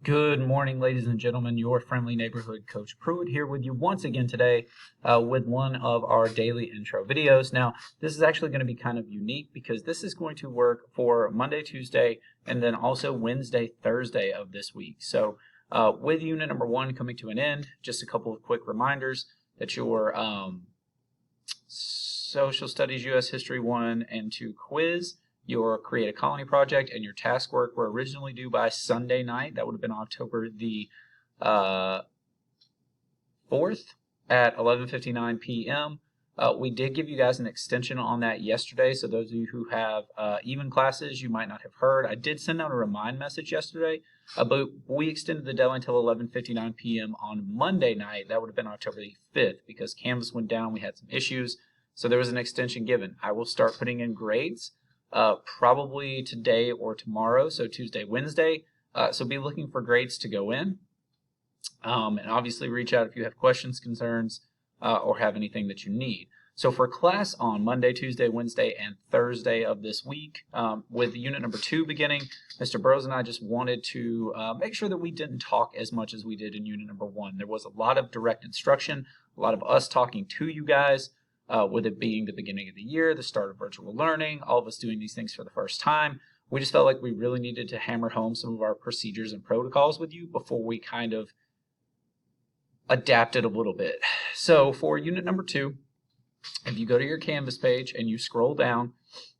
Good morning, ladies and gentlemen. Your friendly neighborhood Coach Pruitt here with you once again today with one of our daily intro videos. Now, this is actually going to be kind of unique because this is going to work for Monday, Tuesday, and then also Wednesday, Thursday of this week. So with unit number 1 coming to an end, just a couple of quick reminders that your Social Studies U.S. History 1 and 2 quiz, your Create a Colony project, and your task work were originally due by Sunday night. That would have been October the 4th at 11:59 p.m. We did give you guys an extension on that yesterday, so those of you who have even classes, you might not have heard. I did send out a remind message yesterday, but we extended the deadline until 11:59 p.m. on Monday night. That would have been October the 5th because Canvas went down. We had some issues, so there was an extension given. I will start putting in grades probably today or tomorrow, so Tuesday, Wednesday. So be looking for grades to go in. And obviously reach out if you have questions, concerns, or have anything that you need. So for class on Monday, Tuesday, Wednesday, and Thursday of this week, with unit number 2 beginning, Mr. Burrows and I just wanted to make sure that we didn't talk as much as we did in unit number 1. There was a lot of direct instruction, a lot of us talking to you guys, with it being the beginning of the year, the start of virtual learning, all of us doing these things for the first time. We just felt like we really needed to hammer home some of our procedures and protocols with you before we kind of adapted a little bit. So for unit number 2, if you go to your Canvas page and you scroll down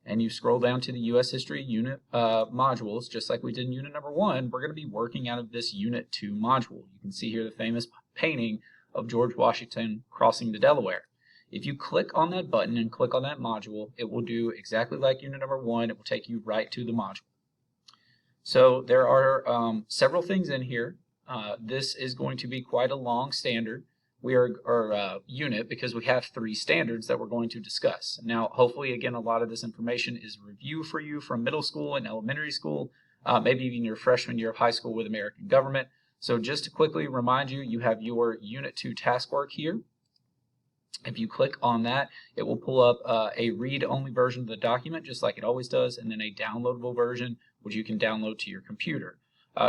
to the U.S. History unit modules, just like we did in unit number 1, we're going to be working out of this unit 2 module. You can see here the famous painting of George Washington crossing the Delaware. If you click on that button and click on that module, it will do exactly like unit number 1. It will take you right to the module. So there are several things in here. This is going to be quite a long standard unit because we have 3 standards that we're going to discuss. Now, hopefully, again, a lot of this information is review for you from middle school and elementary school, maybe even your freshman year of high school with American government. So just to quickly remind you, you have your unit 2 task work here. If you click on that, it will pull up a read-only version of the document, just like it always does, and then a downloadable version, which you can download to your computer.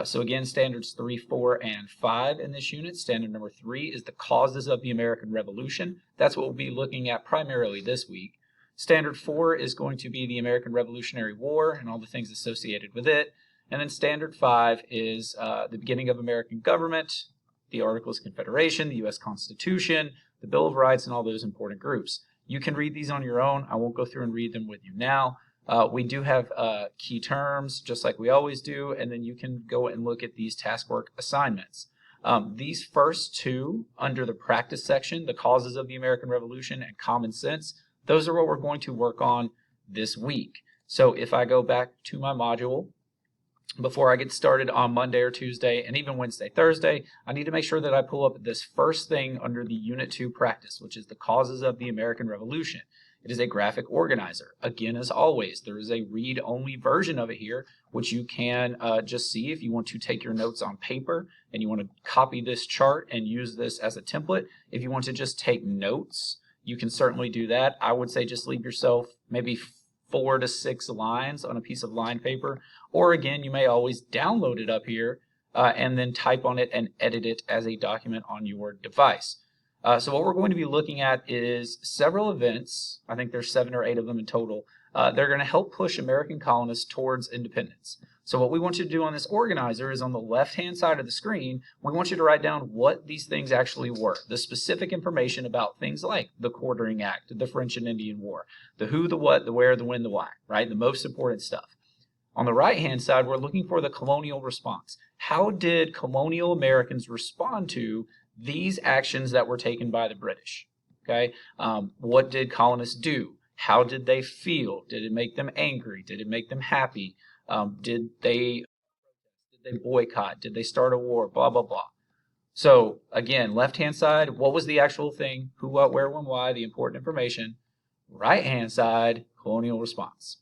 So again, standards 3, 4, and 5 in this unit. Standard number 3 is the causes of the American Revolution. That's what we'll be looking at primarily this week. Standard 4 is going to be the American Revolutionary War and all the things associated with it. And then standard 5 is the beginning of American government, the Articles of Confederation, the U.S. Constitution, the Bill of Rights, and all those important groups. You can read these on your own. I won't go through and read them with you now. We do have key terms, just like we always do, and then you can go and look at these task work assignments. These first 2 under the practice section, the causes of the American Revolution and common sense, those are what we're going to work on this week. So if I go back to my module, before I get started on Monday or Tuesday and even Wednesday, Thursday, I need to make sure that I pull up this first thing under the Unit 2 practice, which is the causes of the American Revolution. It is a graphic organizer. Again, as always, there is a read-only version of it here, which you can just see if you want to take your notes on paper and you want to copy this chart and use this as a template. If you want to just take notes, you can certainly do that. I would say just leave yourself maybe 4 to 6 lines on a piece of line paper, or again, you may always download it up here and then type on it and edit it as a document on your device. So what we're going to be looking at is several events. I think there's 7 or 8 of them in total. They're going to help push American colonists towards independence. So what we want you to do on this organizer is on the left-hand side of the screen, we want you to write down what these things actually were, the specific information about things like the Quartering Act, the French and Indian War, the who, the what, the where, the when, the why, right? The most important stuff. On the right-hand side, we're looking for the colonial response. How did colonial Americans respond to these actions that were taken by the British? Okay, what did colonists do? How did they feel? Did it make them angry? Did it make them happy? Did they boycott? Did they start a war? Blah, blah, blah. So again, left-hand side, what was the actual thing? Who, what, where, when, why, the important information. Right-hand side, colonial response.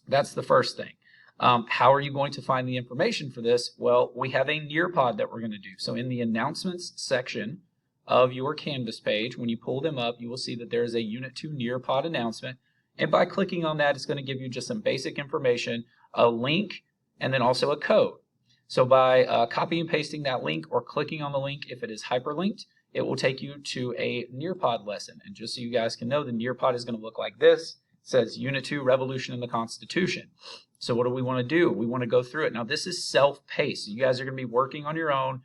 That's the first thing. How are you going to find the information for this? Well, we have a Nearpod that we're going to do. So in the announcements section of your Canvas page, when you pull them up, you will see that there is a Unit 2 Nearpod announcement. And by clicking on that, it's going to give you just some basic information, a link, and then also a code. So by copy and pasting that link or clicking on the link if it is hyperlinked, it will take you to a Nearpod lesson. And just so you guys can know, the Nearpod is going to look like this. It says Unit 2, Revolution in the Constitution. So what do we want to do? We want to go through it. Now this is self-paced. So you guys are going to be working on your own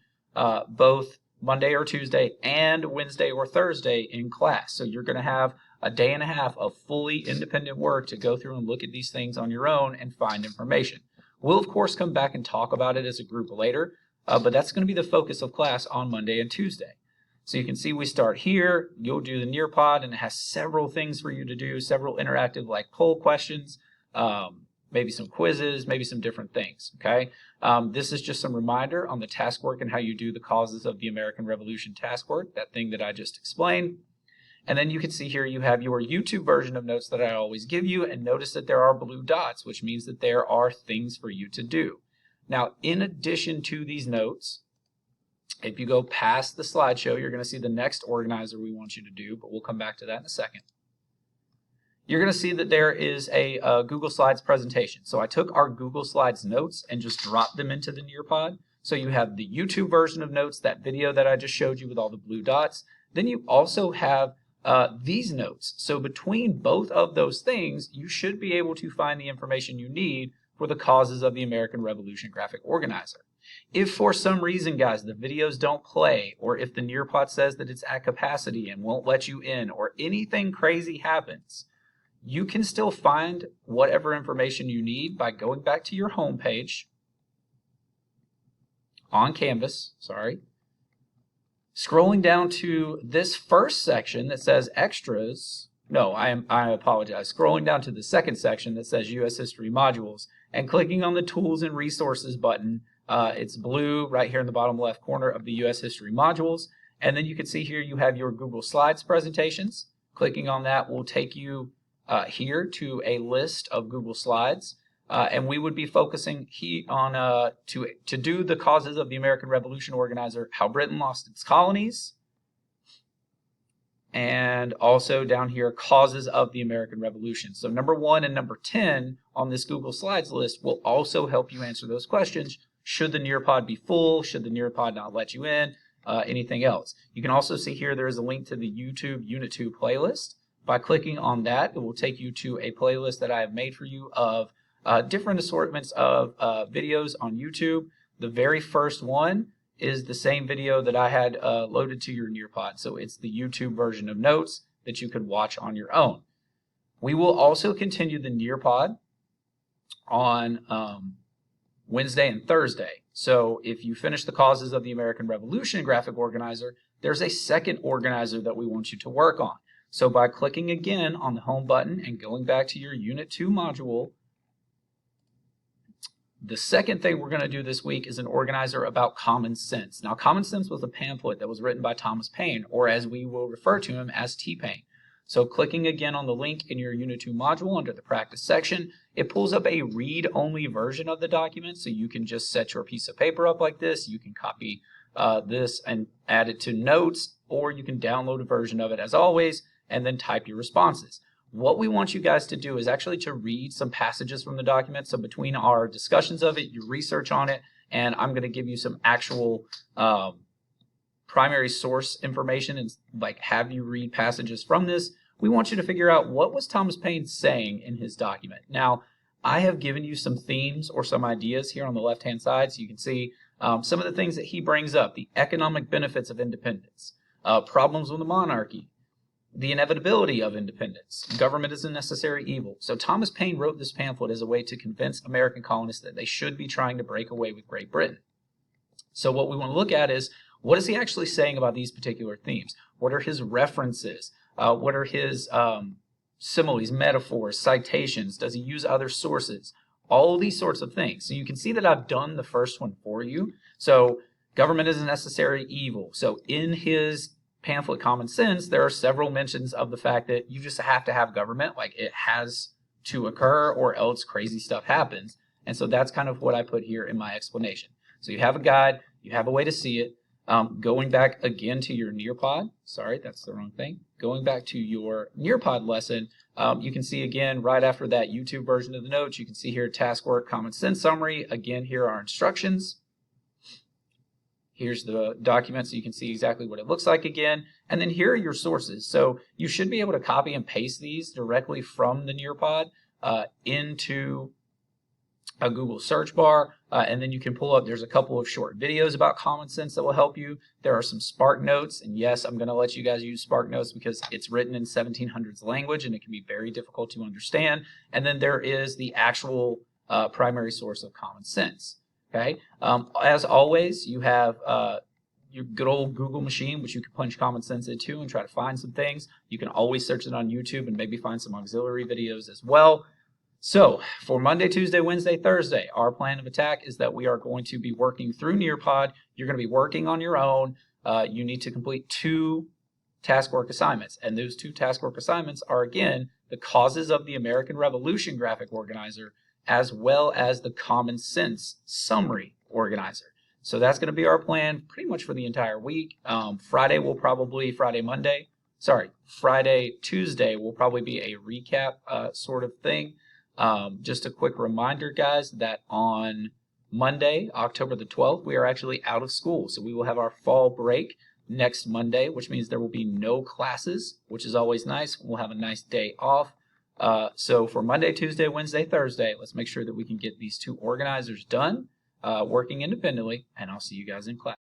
both Monday or Tuesday and Wednesday or Thursday in class. So you're going to have a day and a half of fully independent work to go through and look at these things on your own and find information. We'll, of course, come back and talk about it as a group later, but that's going to be the focus of class on Monday and Tuesday. So you can see we start here. You'll do the Nearpod, and it has several things for you to do, several interactive like poll questions, maybe some quizzes, maybe some different things, okay? This is just some reminder on the task work and how you do the causes of the American Revolution Taskwork, that thing that I just explained. And then you can see here you have your YouTube version of notes that I always give you, and notice that there are blue dots, which means that there are things for you to do. Now, in addition to these notes, if you go past the slideshow, you're going to see the next organizer we want you to do, but we'll come back to that in a second. You're going to see that there is a Google Slides presentation. So I took our Google Slides notes and just dropped them into the Nearpod. So you have the YouTube version of notes, that video that I just showed you with all the blue dots. Then you also have these notes. So between both of those things, you should be able to find the information you need for the causes of the American Revolution graphic organizer. If for some reason, guys, the videos don't play, or if the Nearpod says that it's at capacity and won't let you in, or anything crazy happens, you can still find whatever information you need by going back to your home page on Canvas, scrolling down to this first section that says extras. No, I apologize. Scrolling down to the second section that says U.S. History Modules and clicking on the Tools and Resources button. It's blue right here in the bottom left corner of the U.S. History Modules. And then you can see here you have your Google Slides presentations. Clicking on that will take you here to a list of Google Slides. And we would be focusing on to do the causes of the American Revolution Organizer, how Britain lost its colonies, and also down here, causes of the American Revolution. So number 1 and number 10 on this Google Slides list will also help you answer those questions. Should the Nearpod be full? Should the Nearpod not let you in? Anything else? You can also see here there is a link to the YouTube Unit 2 playlist. By clicking on that, it will take you to a playlist that I have made for you of different assortments of videos on YouTube. The very first one is the same video that I had loaded to your Nearpod. So it's the YouTube version of notes that you could watch on your own. We will also continue the Nearpod on Wednesday and Thursday. So if you finish the causes of the American Revolution graphic organizer, there's a second organizer that we want you to work on. So by clicking again on the home button and going back to your Unit 2 module, the second thing we're going to do this week is an organizer about common sense. Now, common sense was a pamphlet that was written by Thomas Paine, or as we will refer to him as T-Paine. So clicking again on the link in your Unit 2 module under the practice section, it pulls up a read-only version of the document. So you can just set your piece of paper up like this. You can copy this and add it to notes, or you can download a version of it as always, and then type your responses. What we want you guys to do is actually to read some passages from the document. So between our discussions of it, your research on it, and I'm going to give you some actual primary source information and like have you read passages from this. We want you to figure out what was Thomas Paine saying in his document. Now, I have given you some themes or some ideas here on the left-hand side, so you can see some of the things that he brings up: the economic benefits of independence, problems with the monarchy, the inevitability of independence, government is a necessary evil. So Thomas Paine wrote this pamphlet as a way to convince American colonists that they should be trying to break away with Great Britain. So what we want to look at is, what is he actually saying about these particular themes? What are his references? What are his similes, metaphors, citations? Does he use other sources? All these sorts of things. So you can see that I've done the first one for you. So government is a necessary evil. So in his pamphlet Common Sense, there are several mentions of the fact that you just have to have government, like it has to occur or else crazy stuff happens. And so that's kind of what I put here in my explanation. So you have a guide, you have a way to see it. Going back again to your Nearpod, sorry, that's the wrong thing. Going back to your Nearpod lesson, you can see again right after that YouTube version of the notes, you can see here task work, common sense summary. Again, here are instructions. Here's the document so you can see exactly what it looks like again. And then here are your sources. So you should be able to copy and paste these directly from the Nearpod into a Google search bar, and then you can pull up, there's a couple of short videos about common sense that will help you. There are some Spark Notes, and yes, I'm going to let you guys use Spark Notes because it's written in 1700s language and it can be very difficult to understand. And then there is the actual primary source of common sense. Okay, as always, you have your good old Google machine, which you can punch common sense into and try to find some things. You can always search it on YouTube and maybe find some auxiliary videos as well. So for Monday, Tuesday, Wednesday, Thursday, our plan of attack is that we are going to be working through Nearpod. You're going to be working on your own. You need to complete 2 task work assignments. And those 2 task work assignments are, again, the causes of the American Revolution graphic organizer, as well as the common sense summary organizer. So that's going to be our plan pretty much for the entire week. Friday, Tuesday will probably be a recap sort of thing. Just a quick reminder, guys, that on Monday, October the 12th, we are actually out of school. So we will have our fall break next Monday, which means there will be no classes, which is always nice. We'll have a nice day off. So for Monday, Tuesday, Wednesday, Thursday, let's make sure that we can get these 2 organizers done, working independently, and I'll see you guys in class.